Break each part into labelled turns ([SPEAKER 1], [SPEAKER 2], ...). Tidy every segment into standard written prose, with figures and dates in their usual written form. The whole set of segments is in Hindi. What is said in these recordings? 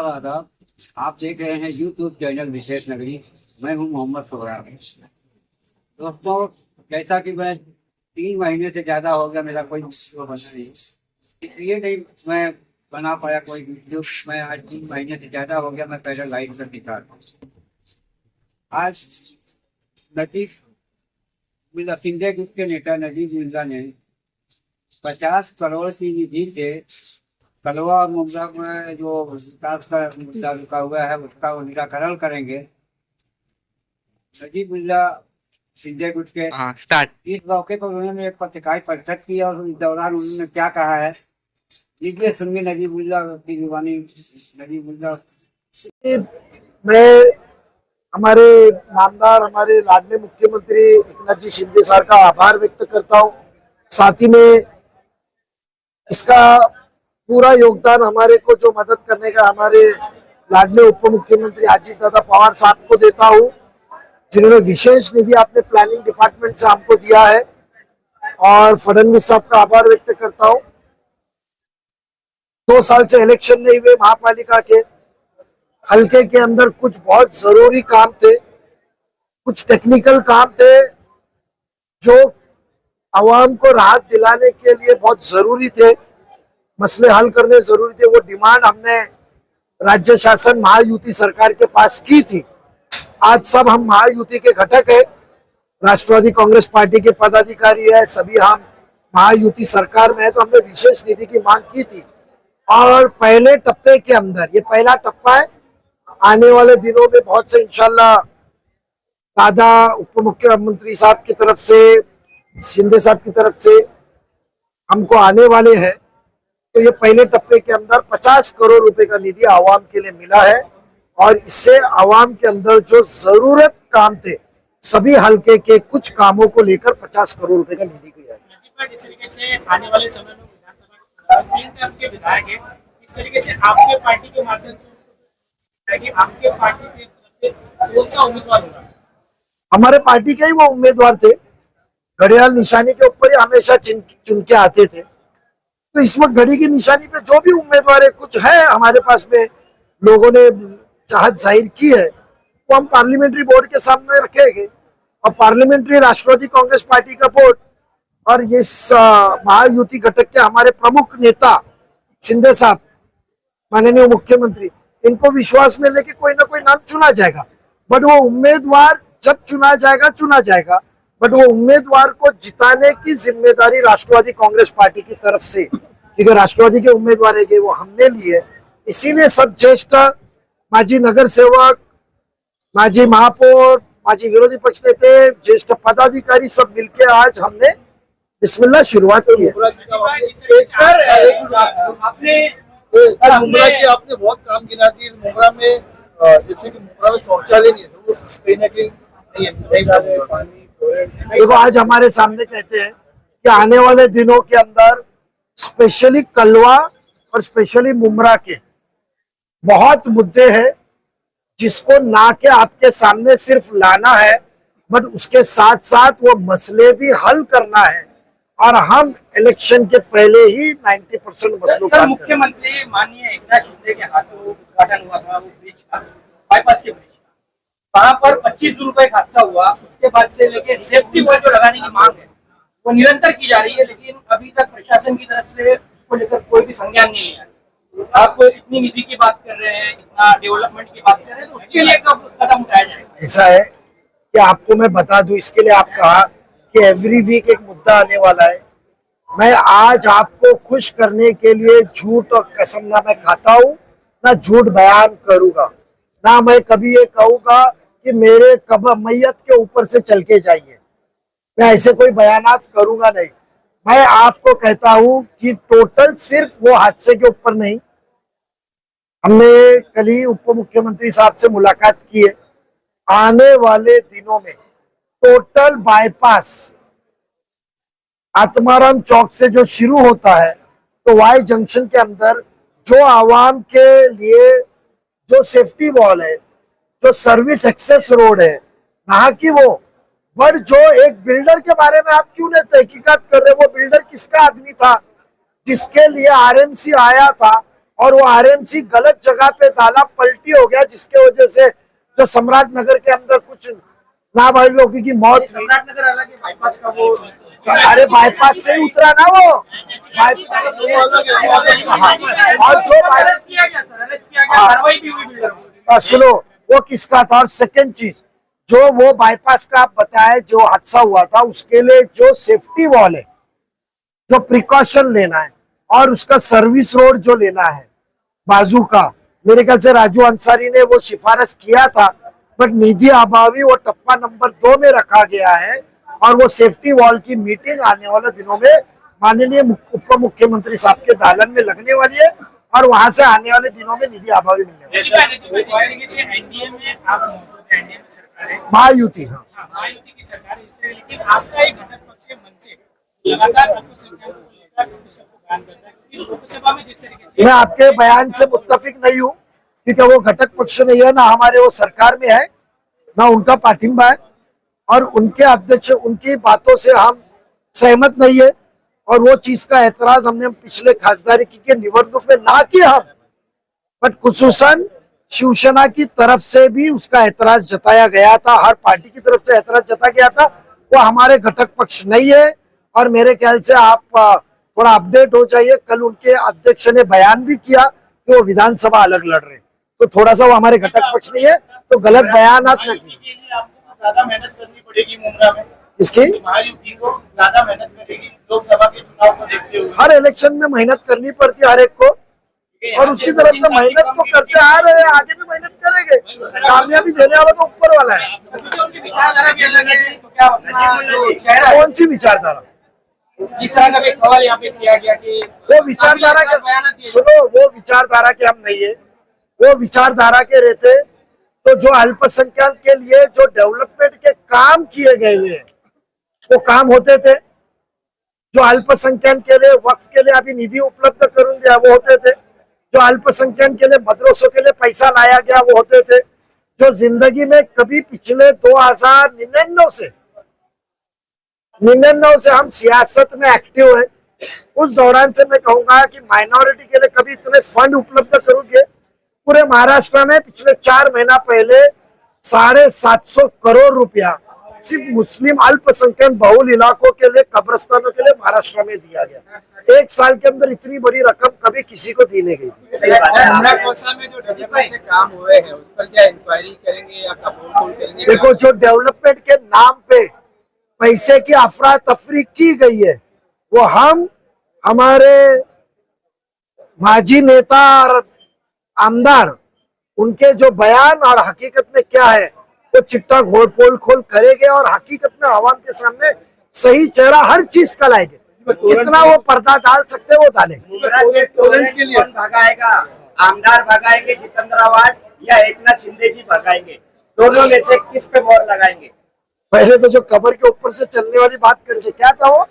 [SPEAKER 1] नमस्कार आदाब। आप देख रहे हैं यूट्यूब चैनल विशेष नगरी। मैं हूं मोहम्मद सुहराब। दोस्तों, जैसा कि मैं 3 महीने से ज़्यादा हो गया मेरा कोई वीडियो बना नहीं, इसलिए नहीं मैं बना पाया कोई वीडियो। मैं आज 3 महीने से ज़्यादा हो गया मैं पैरालाइज का शिकार हूं। आज नजीब मिर्जा सिंधे ग्रुप के नेता नजीब मिर्जा ने 50 करोड़ की निधि से कलवा और मुमरा में जो विकास का मुद्दा रुका हुआ है उसका वो निराकरण करेंगे। नजीब मिर्जा सिंधे गुट के इस मौके पर उन्होंने एक पत्रकार परिषद की और इस दौरान उन्होंने क्या कहा है, लीजिए सुनिए नजीब मिर्जा की जुबानी। नजीब मिर्जा:
[SPEAKER 2] मैं हमारे नामदार हमारे लाडले मुख्यमंत्री एकनाथ जी शिंदे सर का आभार व्यक्त करता हूं। साथ ही में इसका पूरा योगदान हमारे को जो मदद करने का हमारे लाडले उप मुख्यमंत्री अजीत दादा पवार साहब को देता हूं, जिन्होंने विशेष निधि अपने प्लानिंग डिपार्टमेंट से हमको दिया है। और फडणवीस साहब का आभार व्यक्त करता हूं। 2 साल से इलेक्शन नहीं हुए महापालिका के, हल्के के अंदर कुछ बहुत जरूरी काम थे, कुछ टेक्निकल काम थे जो आवाम को राहत दिलाने के लिए बहुत जरूरी थे, मसले हल करने जरूरी थे। वो डिमांड हमने राज्य शासन महायुति सरकार के पास की थी। आज सब हम महायुति के घटक है, राष्ट्रवादी कांग्रेस पार्टी के पदाधिकारी है, सभी हम महायुति सरकार में है, तो हमने विशेष निधि की मांग की थी। और पहले टप्पे के अंदर, ये पहला टप्पा है, आने वाले दिनों में बहुत से इंशाल्लाह दादा उप मुख्यमंत्री साहब की तरफ से, शिंदे साहब की तरफ से हमको आने वाले हैं। तो ये पहले टप्पे के अंदर 50 करोड़ रुपए का निधि आवाम के लिए मिला है और इससे आवाम के अंदर जो जरूरत काम थे सभी हल्के के कुछ कामों को लेकर 50 करोड़ रुपए का निधि दिया है।
[SPEAKER 3] जिस तरीके से आने वाले समय में विधानसभा 3 टर्म के विधायक है, इस तरीके से आपके पार्टी के माध्यम से कि आपके पार्टी की तरफ से कौन सा उम्मीदवार होगा? हमारे पार्टी के ही वो उम्मीदवार थे, घड़ियाल निशानी के ऊपर ही हमेशा चुन के आते थे। तो इस वक्त घड़ी की निशानी पे जो भी उम्मीदवार है, कुछ है हमारे पास में, लोगों ने चाहत जाहिर की है, वो हम पार्लियामेंट्री बोर्ड के सामने रखेंगे। और पार्लियामेंट्री राष्ट्रवादी कांग्रेस पार्टी का बोर्ड और ये महायुति घटक के हमारे प्रमुख नेता शिंदे साहब, माननीय मुख्यमंत्री, इनको विश्वास में लेके कोई ना कोई नाम चुना जाएगा। बट वो उम्मीदवार जब चुना जाएगा, बट वो उम्मीदवार को जिताने की जिम्मेदारी राष्ट्रवादी कांग्रेस पार्टी की तरफ से, क्योंकि राष्ट्रवादी के उम्मीदवार है वो हमने लिए। इसीलिए सब ज्येष्ठ माजी नगर सेवक, माजी महापौर, माजी विरोधी पक्ष नेता, ज्येष्ठ पदाधिकारी सब मिलके आज हमने बिस्मिल्लाह शुरुआत की है।
[SPEAKER 4] आपने बहुत काम गिना दी मुमरा में, जैसे कि मुमरा में शौचालय नहीं है, तो कहीं ना कहीं
[SPEAKER 2] देखो, आज हमारे सामने कहते हैं कि आने वाले दिनों के अंदर स्पेशली कलवा और स्पेशली मुमरा के बहुत मुद्दे हैं जिसको ना के आपके सामने सिर्फ लाना है, बट उसके साथ साथ वो मसले भी हल करना है। और हम इलेक्शन के पहले ही 90% मसलों का
[SPEAKER 3] मुख्यमंत्री माननीय एकनाथ शिंदे के हाथों उद्घाटन हुआ था वो ब्रिज का, बाईपास के ब्रिज का, वहाँ पर 25 जून को एक हादसा हुआ। उसके बाद से लेके सेफ्टी वॉल जो लगाने की मांग है वो निरंतर की जा रही है, लेकिन अभी तक प्रशासन की तरफ से उसको लेकर कोई भी संज्ञान नहीं है। आप इतनी निधि की बात कर रहे हैं, इतना डेवलपमेंट की बात कर रहे हैं, तो उसके लिए कब कदम उठाया जाएगा?
[SPEAKER 2] ऐसा है कि आपको मैं बता दूं, इसके लिए आप कहा कि एवरी वीक एक मुद्दा आने वाला है। मैं आज आपको खुश करने के लिए झूठ और कसम ना मैं खाता हूं, ना झूठ बयान करूंगा, ना मैं कभी ये कहूंगा कि मेरे कब्र मैयत के ऊपर से चल के जाइए। मैं ऐसे कोई बयानात करूंगा नहीं। मैं आपको कहता हूं कि टोटल सिर्फ वो हादसे के ऊपर नहीं, हमने कल ही उप मुख्यमंत्री साहब से मुलाकात की है। आने वाले दिनों में टोटल बाईपास आत्माराम चौक से जो शुरू होता है तो वाई जंक्शन के अंदर जो आवाम के लिए जो सेफ्टी वॉल है, जो सर्विस एक्सेस रोड है, ना कि वो बट जो एक बिल्डर के बारे में आप क्यों नहीं तहकीकात कर रहे? वो बिल्डर किसका आदमी था जिसके लिए आरएमसी आया था और वो आरएमसी गलत जगह पे डाला, पलटी हो गया, जिसके वजह से जो सम्राट नगर के अंदर कुछ नाबालिगों की मौत हुई।
[SPEAKER 3] सम्राट नगर हालांकि बाईपास का वो
[SPEAKER 2] अरे बाईपास से ही उतरा ना वो और जो
[SPEAKER 3] अरेस्ट किया गया सर, अरेस्ट किया गया, कार्रवाई भी हुई बिल्डर।
[SPEAKER 2] सुनो, वो किसका था। और सेकंड चीज, जो वो बाईपास का आप बताए जो हादसा हुआ था, उसके लिए जो सेफ्टी वॉल है, जो प्रिकॉशन लेना है और उसका सर्विस रोड जो लेना है बाजू का, मेरे ख्याल से राजू अंसारी ने वो सिफारिश किया था, बट निधि अभावी वो टप्पा नंबर 2 में रखा गया है। और वो सेफ्टी वॉल की मीटिंग आने वाले दिनों में माननीय उप मुख्यमंत्री साहब के दालन में लगने वाली है और वहां से आने वाले दिनों में निधि अभावी मिलने वाली है।
[SPEAKER 3] जिस तरीके से एनडीए में आप मौजूद हैं, एनडीए में सरकार है,
[SPEAKER 2] महायुति, हाँ
[SPEAKER 3] महायुति की सरकार है इससे, लेकिन आपका एक घटक पक्ष मंच से लगातार अल्पसंख्यकों को लेकर लोकसभा को बयान करता है, क्योंकि लोकसभा में जिस तरीके से
[SPEAKER 2] मैं आपके बयान से मुत्तफिक नहीं हूँ, क्योंकि वो घटक पक्ष नहीं है, ना हमारे वो सरकार में है, ना उनका पाठिंबा है और उनके अध्यक्ष उनकी बातों से हम सहमत नहीं है। और वो चीज का एतराज हमने पिछले खासदारी की निवडणूक में ना किया हम, बट खुसूसन शिवसेना की तरफ से भी उसका एतराज जताया गया था, हर पार्टी की तरफ से एतराज जताया गया था। वो हमारे घटक पक्ष नहीं है और मेरे ख्याल से आप थोड़ा अपडेट हो जाइए। कल उनके अध्यक्ष ने बयान भी किया कि वो विधानसभा अलग लड़ रहे, तो थोड़ा सा वो हमारे घटक पक्ष नहीं है, तो गलत बयान न कीजिए।
[SPEAKER 3] आपको ज्यादा मेहनत करनी पड़ेगी मुमरा में,
[SPEAKER 2] इसकी
[SPEAKER 3] महायुति को ज्यादा मेहनत करेगी लोकसभा के चुनाव को देखते हुए।
[SPEAKER 2] हर इलेक्शन में मेहनत करनी पड़ती है हर एक को, और उसकी तरफ से मेहनत तो करते आ रहे हैं, आगे भी मेहनत करेंगे। कामयाबी देने वाला तो ऊपर वाला है।
[SPEAKER 3] उनकी विचारधारा भी अलग है, तो क्या
[SPEAKER 2] कौन सी विचारधारा?
[SPEAKER 3] जिस तरह का एक सवाल यहाँ पे किया गया कि
[SPEAKER 2] वो विचारधारा के, सुनो, वो विचारधारा के हम नहीं है, वो विचारधारा के रहते तो जो अल्पसंख्यक के लिए जो डेवलपमेंट के काम किए गए हैं वो काम होते थे। जो अल्पसंख्यक के लिए वक्फ के लिए अभी निधि उपलब्ध करून दिया वो होते थे। जो अल्पसंख्यक के लिए मदरसों के लिए पैसा लाया गया वो होते थे। जो जिंदगी में कभी पिछले 2099 से हम सियासत में एक्टिव है, उस दौरान से मैं कहूंगा कि माइनॉरिटी के लिए कभी इतने फंड उपलब्ध करोगे। पूरे महाराष्ट्र में पिछले 4 महीना पहले 750 करोड़ रुपया सिर्फ मुस्लिम अल्पसंख्यक बहुल इलाकों के लिए, कब्रिस्तानों के लिए महाराष्ट्र में दिया गया। 1 साल के अंदर इतनी बड़ी रकम कभी किसी को दी नहीं गई थी।
[SPEAKER 3] में जो डेवलपमेंट के काम हुए हैं उस पर क्या इंक्वायरी करेंगे या कबूल करेंगे?
[SPEAKER 2] देखो, जो डेवलपमेंट के नाम पे पैसे की अफरा तफरी की गई है, वो हम हमारे माजी नेता और आमदार उनके जो बयान और हकीकत में क्या है वो चिट्टा घोल पोल खोल करेंगे और हकीकत में आवाम के सामने सही चेहरा हर चीज का लाएंगे। इतना वो पर्दा डाल सकते वो डालेंगे।
[SPEAKER 4] के लिए
[SPEAKER 5] भगाएगा, आमदार भगाएंगे जितेंद्र आवाज या एकनाथ शिंदे जी भगाएंगे, दोनों में से किस पे मोहर लगाएंगे?
[SPEAKER 2] पहले तो जो कबर के ऊपर से चलने वाली बात करके क्या था वो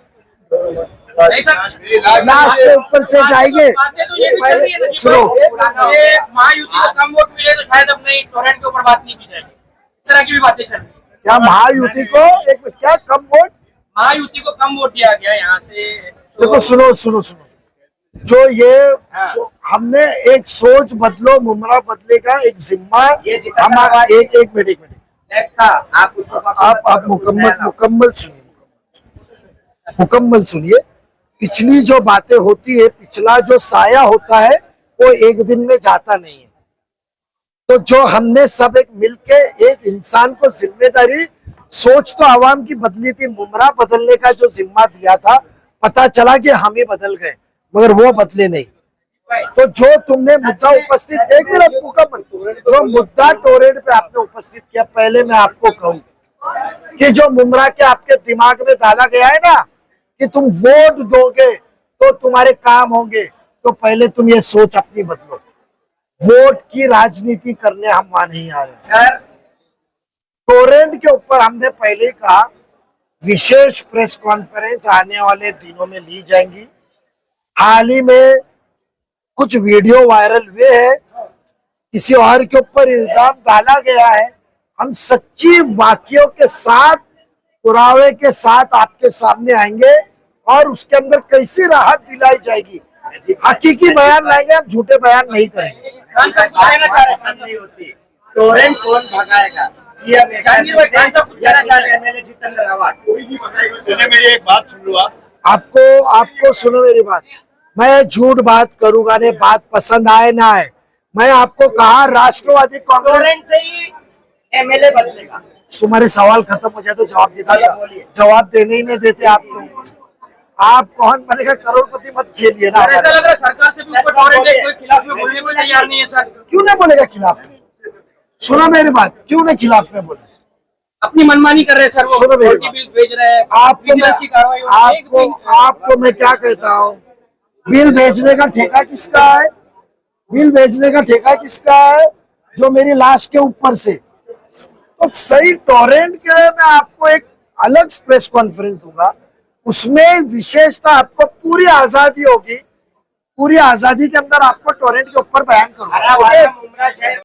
[SPEAKER 2] लाश के ऊपर से जाएंगे। पहले सुनो,
[SPEAKER 3] महायुति को कम वोट मिले तो शायद अब नहीं टोरेंट के ऊपर बात नहीं की जाएगी, इस तरह की भी बातें चल रही है।
[SPEAKER 2] क्या महायुति को एक मिनट क्या कम वोट?
[SPEAKER 3] महायुति को कम वोट दिया गया यहाँ से।
[SPEAKER 2] देखो सुनो सुनो सुनो, जो ये हमने एक सोच बदलो मुमरा बदलेगा, एक जिम्मा हमारा, एक मिनट
[SPEAKER 5] आप उसको
[SPEAKER 2] आप मुकम्मल सुनिए। पिछली जो बातें होती है, पिछला जो साया होता है वो एक दिन में जाता नहीं है। तो जो हमने सब एक मिलके एक इंसान को जिम्मेदारी, सोच तो आवाम की बदली थी, मुमरा बदलने का जो जिम्मा दिया था, पता चला कि हम ही बदल गए मगर वो बदले नहीं। तो जो तुमने मुद्दा उपस्थित, एक मिनट मुकम्मल, जो मुद्दा टोरेंट पे आपने उपस्थित किया, पहले मैं आपको कहूं कि जो मुमरा के आपके दिमाग में डाला गया है ना कि तुम वोट दोगे तो तुम्हारे काम होंगे, तो पहले तुम ये सोच अपनी बदलो। वोट की राजनीति करने हम वहां नहीं आ रहे सर। टोरेंट के ऊपर हमने पहले कहा विशेष प्रेस कॉन्फ्रेंस आने वाले दिनों में ली जाएंगी। हाल ही में कुछ वीडियो वायरल हुए हैं, किसी और के ऊपर इल्जाम डाला गया है। हम सच्ची वाकयों के साथ, पुरावे के साथ आपके सामने आएंगे और उसके अंदर कैसी राहत दिलाई जाएगी हकीकी बयान लाएंगे, हम झूठे बयान नहीं करेंगे।
[SPEAKER 5] खत्म नहीं होती। टोरेंट कौन भगाएगा? सीएम एमएलए जितेंद्र आवाज।
[SPEAKER 4] मेरी एक बात सुन लो आप।
[SPEAKER 2] आपको सुनो मेरी बात, मैं झूठ बात करूंगा नहीं, बात पसंद आए ना आए। मैं आपको कहा राष्ट्रवादी कांग्रेस
[SPEAKER 5] टोरेंट से ही एमएलए बदलेगा।
[SPEAKER 2] तुम्हारे सवाल खत्म हो जाए तो जवाब देता
[SPEAKER 5] चलो
[SPEAKER 2] था।
[SPEAKER 5] बोलिए।
[SPEAKER 2] जवाब देने ही नहीं देते आप तो। आप कौन बनेगा करोड़पति मत खेलिए ना।
[SPEAKER 3] ऐसा लग रहा है सरकार से भी ऊपर टोरेंट है, कोई खिलाफ में बोलने को तैयार नहीं है सर।
[SPEAKER 2] क्यों नहीं बोलेगा खिलाफ में? सुना मेरी बात, क्यों नहीं खिलाफ में बोले?
[SPEAKER 3] अपनी मनमानी कर रहे हैं सर, वो
[SPEAKER 2] सुनो मेरी
[SPEAKER 3] बिल भेज रहे हैं,
[SPEAKER 2] आपको
[SPEAKER 3] विजिलेंस की कार्रवाई हो रही है, एक भी-
[SPEAKER 2] आपको मैं क्या कहता हूँ, बिल भेजने का ठेका किसका है? बिल भेजने का ठेका किसका है? जो मेरी लाश के ऊपर से। तो सही टोरेंट के मैं आपको एक अलग प्रेस कॉन्फ्रेंस दूंगा, उसमें विशेषता आपको पूरी आजादी होगी, पूरी आजादी के अंदर आपको टोरेंट के ऊपर बयान करूंगा।
[SPEAKER 5] हरा भरा मुमरा शहर